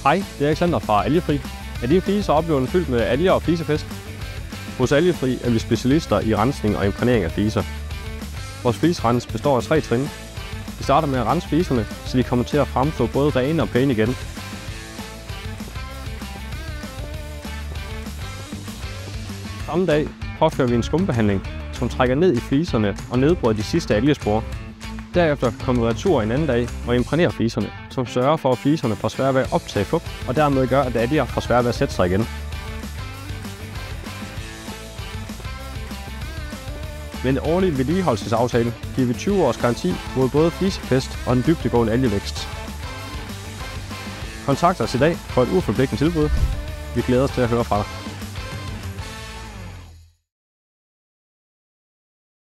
Hej, det er Alexander fra Algefri. Er din fliser oplevende fyldt med alger og flisepest? Hos Algefri er vi specialister i rensning og imprægnering af fliser. Vores fliserens består af 3 trin. Vi starter med at rense fliserne, så de kommer til at fremstå både rene og pæne igen. Samme dag påfører vi en skumbehandling, som trækker ned i fliserne og nedbryder de sidste algespor. Derefter kommer vi retur en anden dag og imprægnerer fliserne, som sørger for, at fliserne får svært ved at optage fugt, og dermed gør, at alger får svært ved at sætte sig igen. Med en årlig vedligeholdelsesaftale giver vi 20 års garanti mod både flisepest og en dybdegående algevækst. Kontakt os i dag for et uforpligtende tilbud. Vi glæder os til at høre fra dig.